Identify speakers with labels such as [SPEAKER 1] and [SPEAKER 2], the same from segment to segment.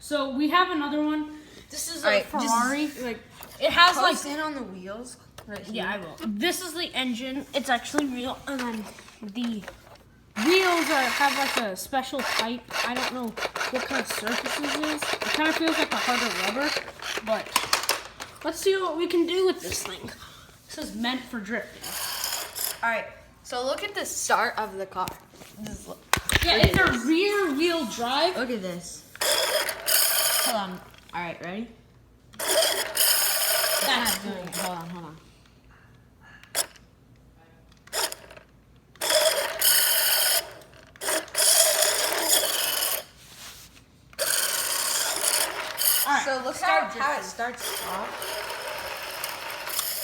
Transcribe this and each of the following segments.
[SPEAKER 1] So we have another one. This is a
[SPEAKER 2] Alright,
[SPEAKER 1] Ferrari. Like it has
[SPEAKER 2] Close in on the wheels. Right here.
[SPEAKER 1] Yeah, I will. This is the engine. It's actually real, and then the wheels have like a special type. I don't know what kind of surface this is. It kind of feels like a harder rubber, but let's see what we can do with this thing. This is meant for drifting.
[SPEAKER 2] All right. So look at the start of the car.
[SPEAKER 1] Yeah, it's a rear wheel drive.
[SPEAKER 2] Look at this. Hold on. All right, ready?
[SPEAKER 1] That's good.
[SPEAKER 2] Hold on.
[SPEAKER 1] Alright,
[SPEAKER 2] So look how it starts off.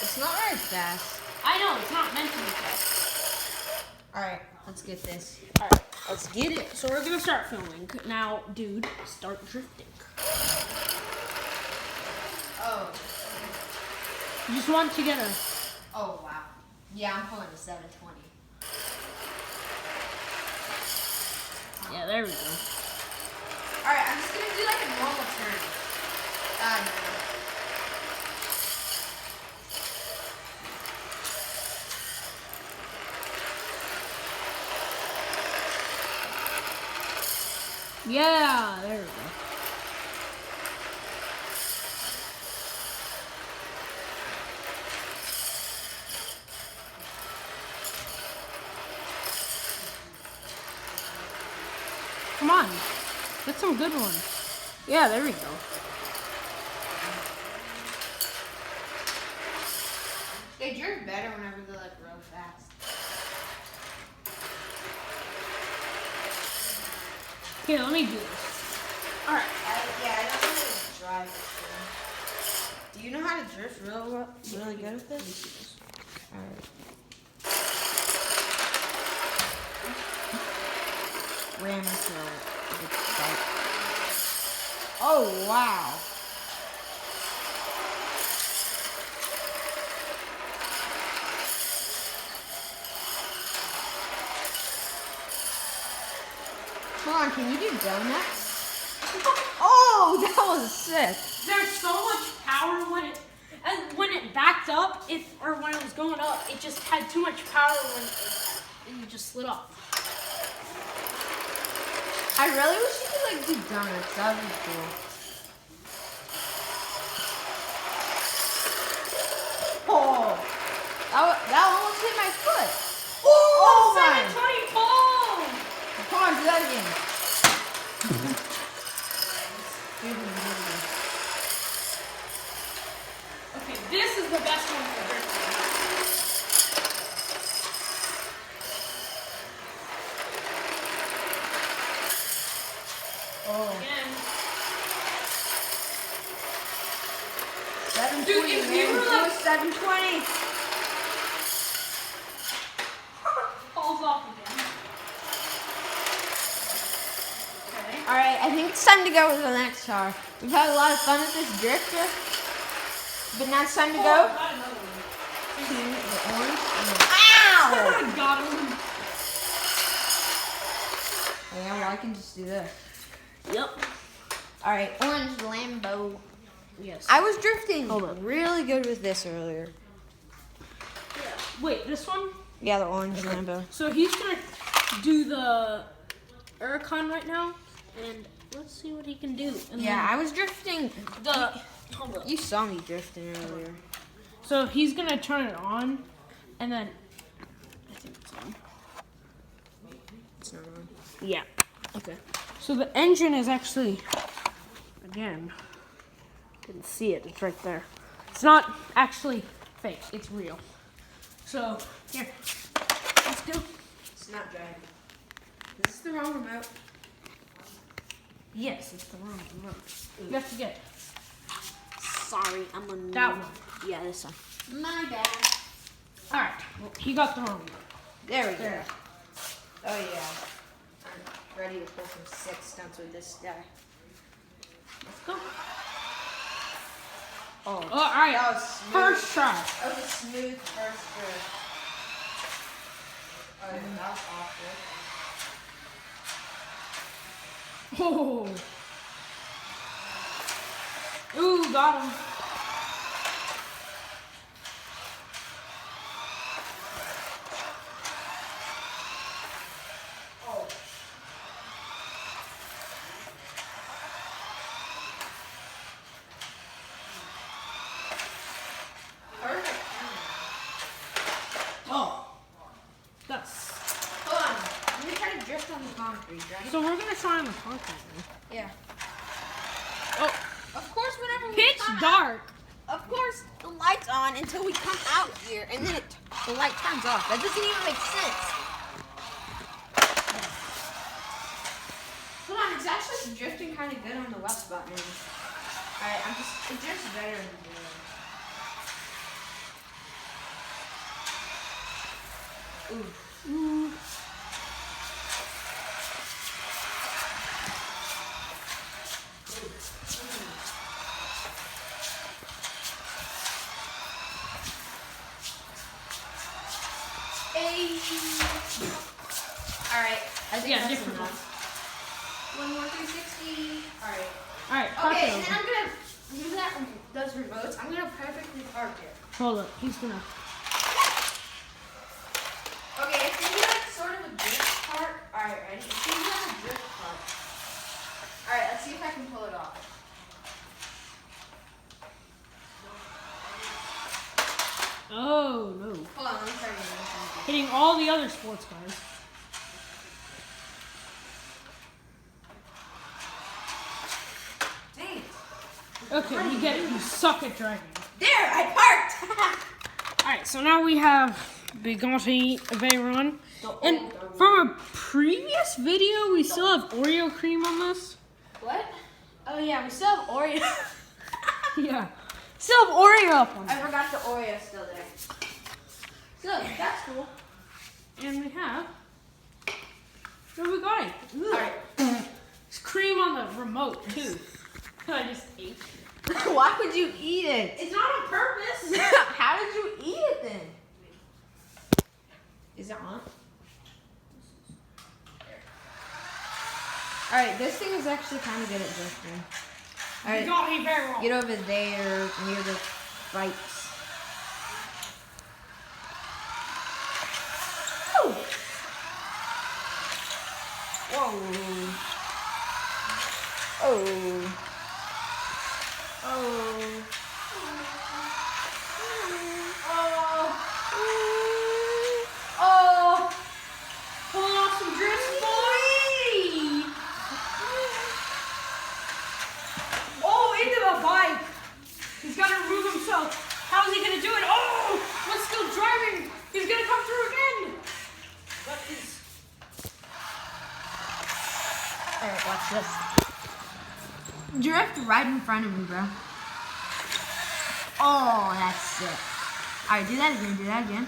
[SPEAKER 2] It's not very fast.
[SPEAKER 1] I know, it's not meant to be fast.
[SPEAKER 2] Alright, let's get this.
[SPEAKER 1] Alright, let's get it. So we're gonna start filming. Now, dude, start drifting.
[SPEAKER 2] Oh.
[SPEAKER 1] You just want to get a...
[SPEAKER 2] Oh, wow. Yeah, I'm pulling a 720.
[SPEAKER 1] Yeah, there we go.
[SPEAKER 2] Alright, I'm just gonna do like a normal turn.
[SPEAKER 1] Yeah, there we go. Come on, get some good ones. Yeah, there we go.
[SPEAKER 2] They drift better whenever they're like real fast.
[SPEAKER 1] Here, let me do this. Alright.
[SPEAKER 2] Yeah, I don't know how to drive this thing. Do you know how to drift really good with this? Alright. Ram into the bike. Oh, wow. Come on, can you do donuts? Oh, that was sick.
[SPEAKER 1] There's so much power when it backed up, or when it was going up, it just had too much power and you just slid off.
[SPEAKER 2] I really wish you could like do donuts. That would be cool. Oh, that almost hit my foot. Oh my!
[SPEAKER 1] 720 pull!
[SPEAKER 2] Come on, do that again.
[SPEAKER 1] Okay, this is the best one for drifting.
[SPEAKER 2] Oh.
[SPEAKER 1] Again.
[SPEAKER 2] 720,
[SPEAKER 1] Dude, if
[SPEAKER 2] man.
[SPEAKER 1] you were
[SPEAKER 2] Do
[SPEAKER 1] like-
[SPEAKER 2] 720.
[SPEAKER 1] Falls off again. Okay.
[SPEAKER 2] All right, I think it's time to go with the next car. We've had a lot of fun with this drifter, but now it's time to
[SPEAKER 1] Oh,
[SPEAKER 2] go
[SPEAKER 1] I got another one.
[SPEAKER 2] to the orange. Ow!
[SPEAKER 1] Got him.
[SPEAKER 2] Yeah, well, I can just do this.
[SPEAKER 1] Yep.
[SPEAKER 2] All right, orange Lambo.
[SPEAKER 1] Yes.
[SPEAKER 2] I was drifting
[SPEAKER 1] Hold up.
[SPEAKER 2] really good with this earlier.
[SPEAKER 1] Wait, this one?
[SPEAKER 2] Yeah, the orange Lambo.
[SPEAKER 1] So he's gonna do the Huracan right now, and let's see what he can do. And
[SPEAKER 2] Yeah, I was drifting.
[SPEAKER 1] then hold up.
[SPEAKER 2] You saw me drifting earlier.
[SPEAKER 1] So he's gonna turn it on, and then I think it's on.
[SPEAKER 2] It's not on.
[SPEAKER 1] Yeah. Okay. So the engine is actually, again, you can see it. It's right there. It's not actually fake. It's real. So here, let's go.
[SPEAKER 2] It's not driving. Is this the wrong remote?
[SPEAKER 1] Yes, it's the wrong remote. You have to get
[SPEAKER 2] Sorry, I'm on
[SPEAKER 1] that one.
[SPEAKER 2] Yeah, this one. My bad.
[SPEAKER 1] All right. Well, he got the wrong one.
[SPEAKER 2] There we
[SPEAKER 1] There.
[SPEAKER 2] go. Oh yeah. I'm ready to pull some sick stunts with this guy.
[SPEAKER 1] Let's go.
[SPEAKER 2] Oh,
[SPEAKER 1] Oh, all right.
[SPEAKER 2] that was smooth.
[SPEAKER 1] First try.
[SPEAKER 2] That was a smooth first drift. Oh, yeah, that was awful.
[SPEAKER 1] Oh. got him.
[SPEAKER 2] Oh. Perfect.
[SPEAKER 1] Oh. That's.
[SPEAKER 2] Hold on. Let me try to drift on the concrete, right?
[SPEAKER 1] So we're gonna try on the concrete.
[SPEAKER 2] Yeah.
[SPEAKER 1] Oh.
[SPEAKER 2] Of course, whenever we
[SPEAKER 1] Pitch
[SPEAKER 2] come
[SPEAKER 1] dark.
[SPEAKER 2] Out, of course, the light's on until we come out here, and then the light turns off. That doesn't even make sense. Hold on, it's actually drifting kind of good on the west spot now. Alright, it drifts better in the Ooh.
[SPEAKER 1] Ooh.
[SPEAKER 2] Hey. Alright, I think
[SPEAKER 1] Yeah,
[SPEAKER 2] that's
[SPEAKER 1] different
[SPEAKER 2] enough. One more 360. Alright.
[SPEAKER 1] Alright,
[SPEAKER 2] Okay, and then I'm gonna use those remotes. I'm gonna perfectly park it.
[SPEAKER 1] Hold up, he's gonna.
[SPEAKER 2] Okay, if you like sort of a drift part. Alright, ready? If you have a drift part. Alright, let's see if I can pull it off.
[SPEAKER 1] Oh no.
[SPEAKER 2] Hold on, let me try again.
[SPEAKER 1] Hitting all the other sports cars.
[SPEAKER 2] Dang it.
[SPEAKER 1] Okay, you get it. You suck at driving.
[SPEAKER 2] There, I parked!
[SPEAKER 1] Alright, so now we have Bugatti Veyron. And from a previous video, we still have Oreo cream on this.
[SPEAKER 2] What? Oh yeah, we still have Oreo.
[SPEAKER 1] Yeah. Still have Oreo up on
[SPEAKER 2] I
[SPEAKER 1] it.
[SPEAKER 2] forgot the Oreo still there. So, that's cool.
[SPEAKER 1] And we have the Bugatti.
[SPEAKER 2] Alright.
[SPEAKER 1] There's cream on the remote, too. I just ate.
[SPEAKER 2] Why would you eat it?
[SPEAKER 1] It's not on purpose.
[SPEAKER 2] How did you eat it then? Is it on? Alright, this thing is actually kind of good at drifting. Alright,
[SPEAKER 1] Bugatti Veyron.
[SPEAKER 2] get over there near the bikes. Woo! Whoa. Oh. Oh. Oh.
[SPEAKER 1] Pulling off some drifts, boy. Oh, into the bike. He's got to remove himself. How is he going to do it? Oh, what's still driving? He's going to come through again. What is...
[SPEAKER 2] Alright, watch this. Drift right in front of me, bro. Oh, that's sick. Alright, do that again, do that again.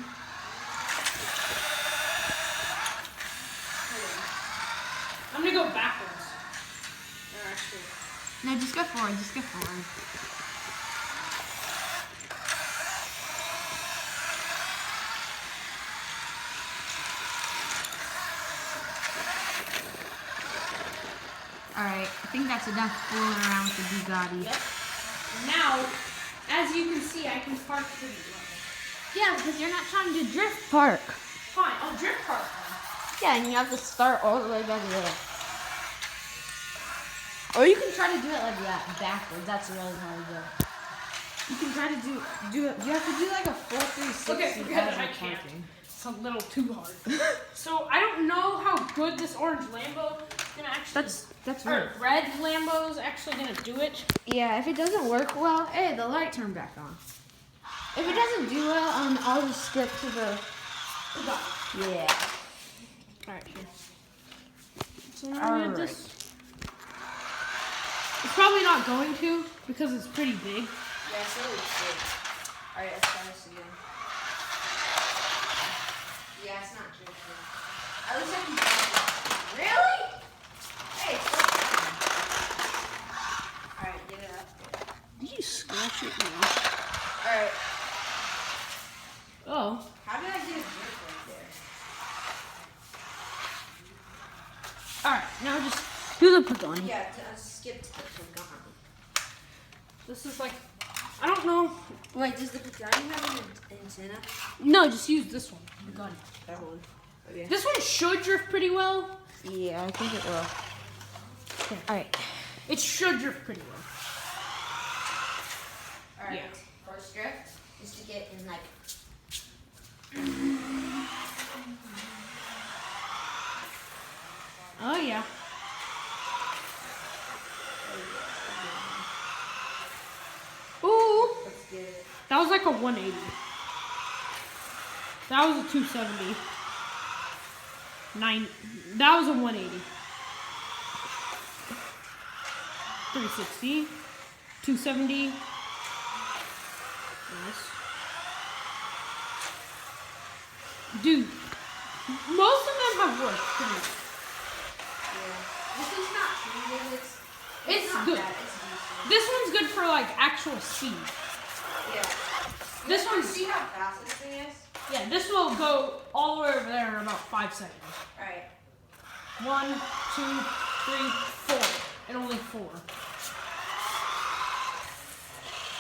[SPEAKER 1] I'm going to go backwards. Or actually...
[SPEAKER 2] No, just go forward, just go forward. Alright, I think that's enough fooling around with the Bugatti.
[SPEAKER 1] Yep. Now, as you can see, I can park pretty well.
[SPEAKER 2] Yeah, because you're not trying to drift park.
[SPEAKER 1] Fine, I'll drift park then.
[SPEAKER 2] Yeah, and you have to start all the way back there. Or you can try to do it like that, backwards. That's really hard though. You can try to do it. You have to do like a full 360.
[SPEAKER 1] Okay, forget it.
[SPEAKER 2] as
[SPEAKER 1] I
[SPEAKER 2] you're
[SPEAKER 1] can't.
[SPEAKER 2] parking.
[SPEAKER 1] It's a little too hard. So I don't know how good this orange Lambo is gonna actually.
[SPEAKER 2] That's
[SPEAKER 1] or
[SPEAKER 2] right.
[SPEAKER 1] red Lambo is actually gonna do it.
[SPEAKER 2] Yeah, if it doesn't work well, hey, the light turned back on. If it doesn't do well, I'll just skip to the. Yeah.
[SPEAKER 1] All right, here. So now we have
[SPEAKER 2] Alright.
[SPEAKER 1] this. It's probably not going to because it's pretty big.
[SPEAKER 2] Yeah, it's really big. Alright, let's try this again. Yeah, it's not drifting. At least I can drift it. Really? Hey, it's still drifting. Alright, get it up.
[SPEAKER 1] Did you scratch it? No.
[SPEAKER 2] Alright,
[SPEAKER 1] Oh.
[SPEAKER 2] how did I get a drift right there?
[SPEAKER 1] All right, now just do the Pagani.
[SPEAKER 2] Yeah, skip to the Pagani.
[SPEAKER 1] This is like, I don't know.
[SPEAKER 2] Wait, does the gun have an antenna?
[SPEAKER 1] No, just use this one. The gun.
[SPEAKER 2] That one. Okay.
[SPEAKER 1] This one should drift pretty well.
[SPEAKER 2] Yeah, I think it will.
[SPEAKER 1] Okay.
[SPEAKER 2] Alright.
[SPEAKER 1] It should drift pretty well.
[SPEAKER 2] Alright.
[SPEAKER 1] Yeah.
[SPEAKER 2] First drift is to get in like.
[SPEAKER 1] Oh yeah. Ooh.
[SPEAKER 2] Let's get it.
[SPEAKER 1] That was like a 180. That was a 270. That was a 180. 360. 270. Nice. Dude, most of them have worked for me.
[SPEAKER 2] Yeah. This one's not cheating.
[SPEAKER 1] It's
[SPEAKER 2] not
[SPEAKER 1] good.
[SPEAKER 2] bad. It's decent.
[SPEAKER 1] This one's good for like actual speed.
[SPEAKER 2] Yeah.
[SPEAKER 1] This one's,
[SPEAKER 2] See how fast this thing is?
[SPEAKER 1] yeah, this will go all the way over there in about 5 seconds.
[SPEAKER 2] Alright.
[SPEAKER 1] 1, 2, 3, 4, and only 4.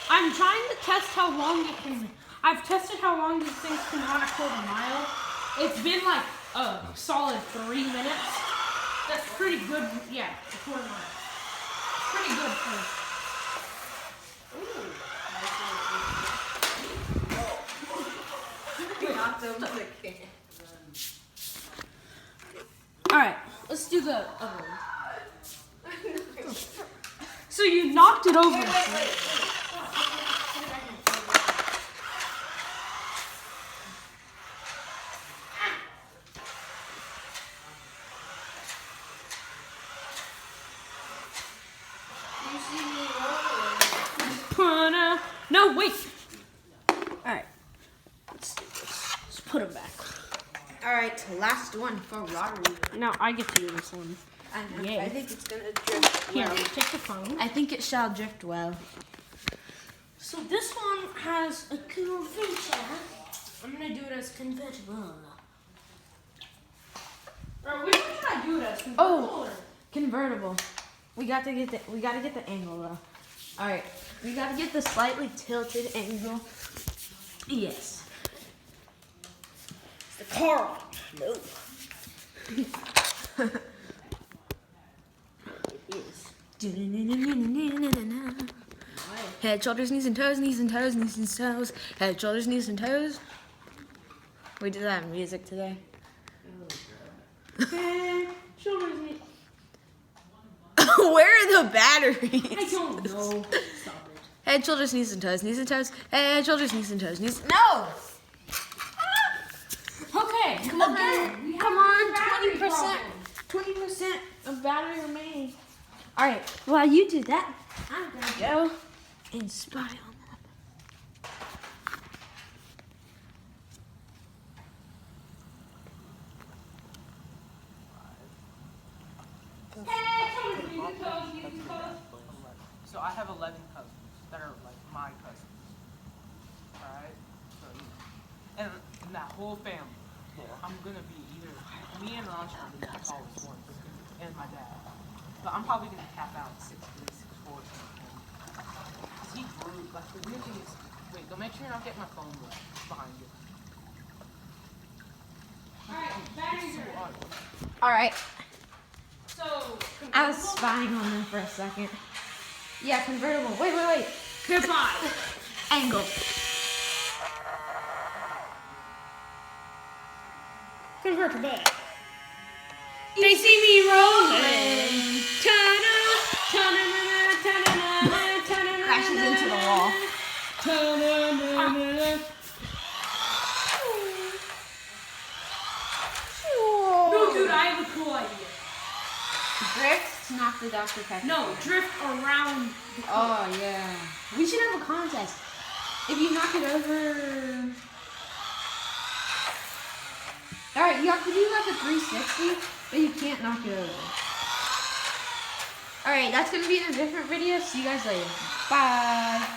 [SPEAKER 1] I'm trying to test how long it can. I've tested how long these things can run a quarter mile. It's been like a solid 3 minutes. That's pretty good. Yeah, a quarter mile. Pretty good for.
[SPEAKER 2] Ooh. We knocked over the can.
[SPEAKER 1] All right, let's do the other one. So you knocked it over.
[SPEAKER 2] Wait. You see me rolling?
[SPEAKER 1] No, wait. All right, let's do this. Let's put them back.
[SPEAKER 2] Alright, last one for lottery.
[SPEAKER 1] Now I get to do this one.
[SPEAKER 2] I know.
[SPEAKER 1] Yay.
[SPEAKER 2] I think it's gonna drift
[SPEAKER 1] Here,
[SPEAKER 2] well.
[SPEAKER 1] take the phone.
[SPEAKER 2] I think it shall drift well.
[SPEAKER 1] So this one has a cool feature. I'm gonna do it as convertible. Or which one should I do it as? Convertible
[SPEAKER 2] Oh.
[SPEAKER 1] or-
[SPEAKER 2] Convertible. We gotta get the angle though. Alright. We gotta get the slightly tilted angle. Yes.
[SPEAKER 1] the car. No.
[SPEAKER 2] Head, shoulders, knees and toes, knees and toes, knees and toes. Head, shoulders, knees and toes. We did that in music today.
[SPEAKER 1] Head, shoulders, knees.
[SPEAKER 2] Where are the batteries?
[SPEAKER 1] I don't know. Stop it.
[SPEAKER 2] Head, shoulders, knees and toes, knees and toes. Head, shoulders, knees and toes, knees. No!
[SPEAKER 1] Okay, come on.
[SPEAKER 2] Again, come on, 20%. 20% of battery remaining. All right, while you do that, I'm gonna go and spy on them.
[SPEAKER 3] So I have 11 cousins that are like my cousins. Alright? So, you know. And in that whole family, I'm gonna be either me and Ranch are gonna be the tallest one, and my dad. But I'm probably gonna cap out 6'3", 6'4", because he grew, like the weird thing is, wait, go make sure you're not getting my phone behind you.
[SPEAKER 1] Alright, batteries are
[SPEAKER 2] All right,
[SPEAKER 1] so.
[SPEAKER 2] I was spying on them for a second. Yeah, convertible. Wait.
[SPEAKER 1] Goodbye.
[SPEAKER 2] Angle.
[SPEAKER 1] Convertible. They see me rolling. Ta-da, ta-da-da-da, ta-da-da-da, ta-da-da-da,
[SPEAKER 2] Crashes into the wall.
[SPEAKER 1] ta-da-da-da-da. No, dude, I have a cool idea.
[SPEAKER 2] Drift to knock the Dr. Pepper.
[SPEAKER 1] No, drift around.
[SPEAKER 2] Oh yeah. We should have a contest. If you knock it over. All right, you have to do like a 360, but you can't knock it over. All right, that's gonna be in a different video. See you guys later. Bye.